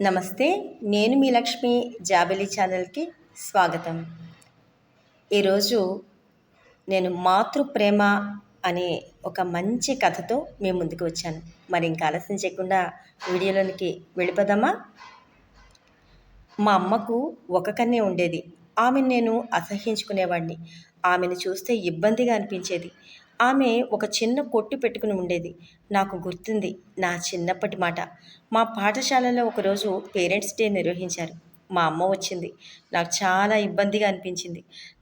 నమస్తే. నేను మీ లక్ష్మి. జాబిలి ఛానల్‌కి స్వాగతం. ఈరోజు నేను మాతృప్రేమ అనే ఒక మంచి కథతో మీ ముందుకు వచ్చాను. మరి ఇంకా ఆలస్యం చేయకుండా వీడియోలోనికి వెళ్ళిపోదామా? మా అమ్మకు ఒక కన్నే ఉండేది. ఆమెను నేను అసహ్యించుకునేవాడిని. ఆమెను చూస్తే ఇబ్బందిగా అనిపించేది. ఆమె ఒక చిన్న కొట్టు పెట్టుకుని ఉండేది. నాకు గుర్తుంది నా చిన్నప్పటి మాట. మా పాఠశాలలో ఒకరోజు పేరెంట్స్ డే నిర్వహించారు. మా అమ్మ వచ్చింది. నాకు చాలా ఇబ్బందిగా అనిపించింది.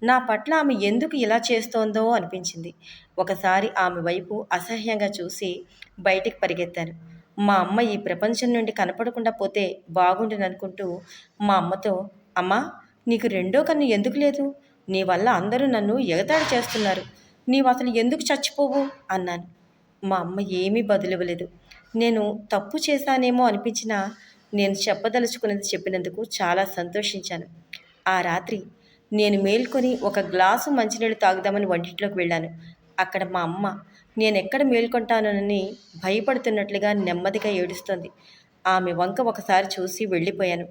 నా పట్ల ఆమె ఎందుకు ఇలా చేస్తోందో అనిపించింది. ఒకసారి ఆమె వైపు అసహ్యంగా చూసి బయటికి పరిగెత్తాను. మా అమ్మ ఈ ప్రపంచం నుండి కనపడకుండా పోతే బాగుండుననుకుంటూ మా అమ్మతో, అమ్మా, నీకు రెండో కన్ను ఎందుకు లేదు? నీ వల్ల అందరూ నన్ను ఎగతాళి చేస్తున్నారు. నీవసలు ఎందుకు చచ్చిపోవు అన్నాను. మా అమ్మ ఏమీ బదులివ్వలేదు. నేను తప్పు చేశానేమో అనిపించినా నేను చెప్పదలుచుకున్నది చెప్పినందుకు చాలా సంతోషించాను. ఆ రాత్రి నేను మేల్కొని ఒక గ్లాసు మంచినీళ్ళు తాగుదామని వంటింట్లోకి వెళ్ళాను. అక్కడ మా అమ్మ నేనెక్కడ మేల్కొంటానోనని భయపడుతున్నట్లుగా నెమ్మదిగా ఏడుస్తోంది. ఆమె వంక ఒకసారి చూసి వెళ్ళిపోయాను.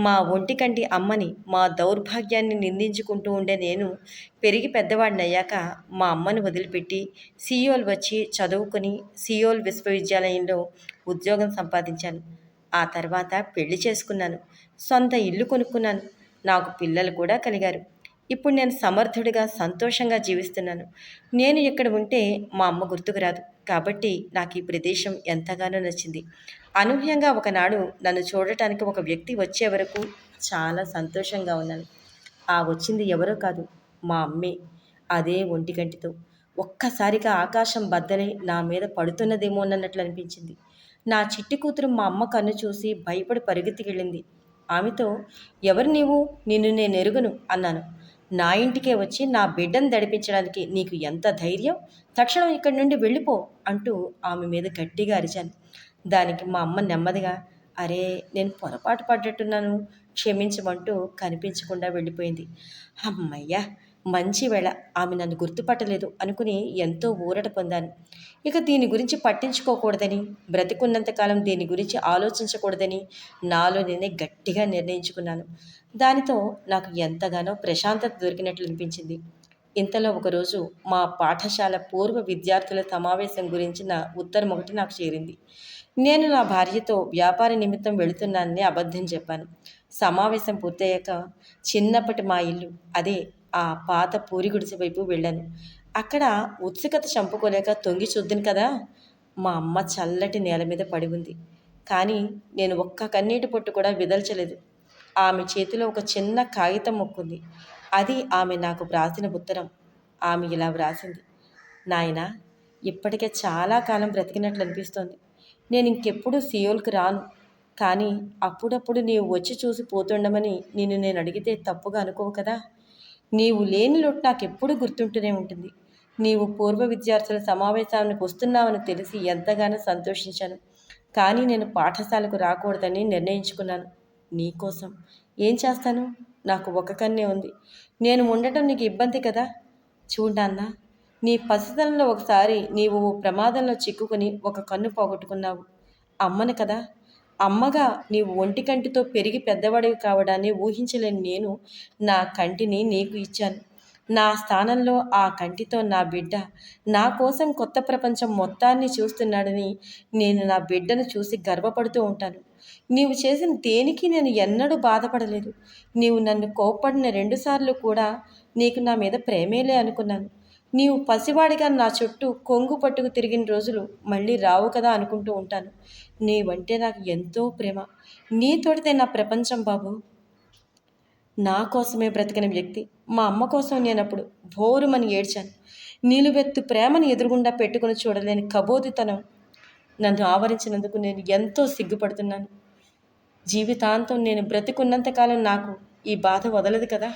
మా ఒంటికంటి అమ్మని, మా దౌర్భాగ్యాన్ని నిందించుకుంటూ ఉండే నేను పెరిగి పెద్దవాడినయ్యాక మా అమ్మను వదిలిపెట్టి సియోల్ వచ్చి చదువుకుని సియోల్ విశ్వవిద్యాలయంలో ఉద్యోగం సంపాదించాను. ఆ తర్వాత పెళ్లి చేసుకున్నాను. సొంత ఇల్లు కొనుక్కున్నాను. నాకు పిల్లలు కూడా కలిగారు. ఇప్పుడు నేను సమర్థుడిగా సంతోషంగా జీవిస్తున్నాను. నేను ఇక్కడ ఉంటే మా అమ్మ గుర్తుకు రాదు. కాబట్టి నాకు ఈ ప్రదేశం ఎంతగానో నచ్చింది. అనూహ్యంగా ఒకనాడు నన్ను చూడటానికి ఒక వ్యక్తి వచ్చే వరకు చాలా సంతోషంగా ఉన్నాను. ఆ వచ్చింది ఎవరో కాదు, మా అమ్మే. అదే ఒంటిగంటితో. ఒక్కసారిగా ఆకాశం బద్దలై నా మీద పడుతున్నదేమోనన్నట్లు అనిపించింది. నా చిట్టి కూతురు మా అమ్మ కన్ను చూసి భయపడి పరిగెత్తికెళ్ళింది. ఆమెతో, ఎవరు నీవు? నిన్ను నేనెరుగను అన్నాను. నా ఇంటికే వచ్చి నా బిడ్డను దడిపించడానికి నీకు ఎంత ధైర్యం? తక్షణం ఇక్కడి నుండి వెళ్ళిపో అంటూ ఆమె మీద గట్టిగా అరిచాను. దానికి మా అమ్మ నెమ్మదిగా, అరే, నేను పొరపాటు పడ్డట్టున్నాను, క్షమించమంటూ కనిపించకుండా వెళ్ళిపోయింది. అమ్మయ్యా, మంచి వేళ ఆమె నన్ను గుర్తుపట్టలేదు అనుకుని ఎంతో ఊరట పొందాను. ఇక దీని గురించి పట్టించుకోకూడదని, బ్రతికున్నంతకాలం దీని గురించి ఆలోచించకూడదని నాలో నేనే గట్టిగా నిర్ణయించుకున్నాను. దానితో నాకు ఎంతగానో ప్రశాంతత దొరికినట్లు అనిపించింది. ఇంతలో ఒకరోజు మా పాఠశాల పూర్వ విద్యార్థుల సమావేశం గురించిన ఉత్తరం ఒకటి నాకు చేరింది. నేను నా భార్యతో వ్యాపార నిమిత్తం వెళుతున్నానని అబద్ధం చెప్పాను. సమావేశం పూర్తయ్యాక చిన్నప్పటి మా ఇల్లు, అదే ఆ పాత పూరి గుడిసె వైపు వెళ్ళాను. అక్కడ ఉత్సుకత చంపుకోలేక తొంగి చూద్దును కదా, మా అమ్మ చల్లటి నేల మీద పడి ఉంది. కానీ నేను ఒక్క కన్నీటి పొట్టు కూడా విదల్చలేదు. ఆమె చేతిలో ఒక చిన్న కాగితం ముక్కుంది. అది ఆమె నాకు వ్రాసిన ఉత్తరం. ఆమె ఇలా వ్రాసింది: నాయనా, ఇప్పటికే చాలా కాలం బ్రతికినట్లు అనిపిస్తోంది. నేను ఇంకెప్పుడు సియోల్కి రాను. కానీ అప్పుడప్పుడు నీవు వచ్చి చూసి పోతుండమని నేను అడిగితే తప్పుగా అనుకోవు కదా. నీవు లేని లోటు నాకెప్పుడూ గుర్తుంటూనే ఉంటుంది. నీవు పూర్వ విద్యార్థుల సమావేశానికి వస్తున్నావని తెలిసి ఎంతగానో సంతోషించాను. కానీ నేను పాఠశాలకు రాకూడదని నిర్ణయించుకున్నాను. నీకోసం ఏం చేస్తాను? నాకు ఒక కన్నే ఉంది. నేను ఉండటం నీకు ఇబ్బంది కదా. చూడు నాన్న, నీ పసితనంలో ఒకసారి నీవు ప్రమాదంలో చిక్కుకుని ఒక కన్ను పోగొట్టుకున్నావు. అమ్మను కదా. అమ్మగా నీవు ఒంటి కంటితో పెరిగి పెద్దవాడివి కావడాన్ని ఊహించలేని నేను నా కంటిని నీకు ఇచ్చాను. నా స్థానంలో ఆ కంటితో నా బిడ్డ నా కోసం కొత్త ప్రపంచం మొత్తాన్ని చూస్తున్నాడని నేను నా బిడ్డను చూసి గర్వపడుతూ ఉంటాను. నీవు చేసిన దేనికి నేను ఎన్నడూ బాధపడలేదు. నీవు నన్ను కోప్పడిన 2 సార్లు కూడా నీకు నా మీద ప్రేమేలే అనుకున్నాను. నీవు పసివాడిగా నా చుట్టూ కొంగు పట్టుకు తిరిగిన రోజులు మళ్ళీ రావు కదా అనుకుంటూ ఉంటాను. నీవంటే నాకు ఎంతో ప్రేమ. నీతోటిదే నా ప్రపంచం బాబు. నా కోసమే బ్రతికిన వ్యక్తి మా అమ్మ కోసం నేనప్పుడు భోరుమని ఏడ్చాను. నిలువెత్తు ప్రేమను ఎదురుగుండా పెట్టుకుని చూడలేని కబోదితనం నన్ను ఆవరించినందుకు నేను ఎంతో సిగ్గుపడుతున్నాను. జీవితాంతం నేను బ్రతికున్నంతకాలం నాకు ఈ బాధ వదలదు కదా.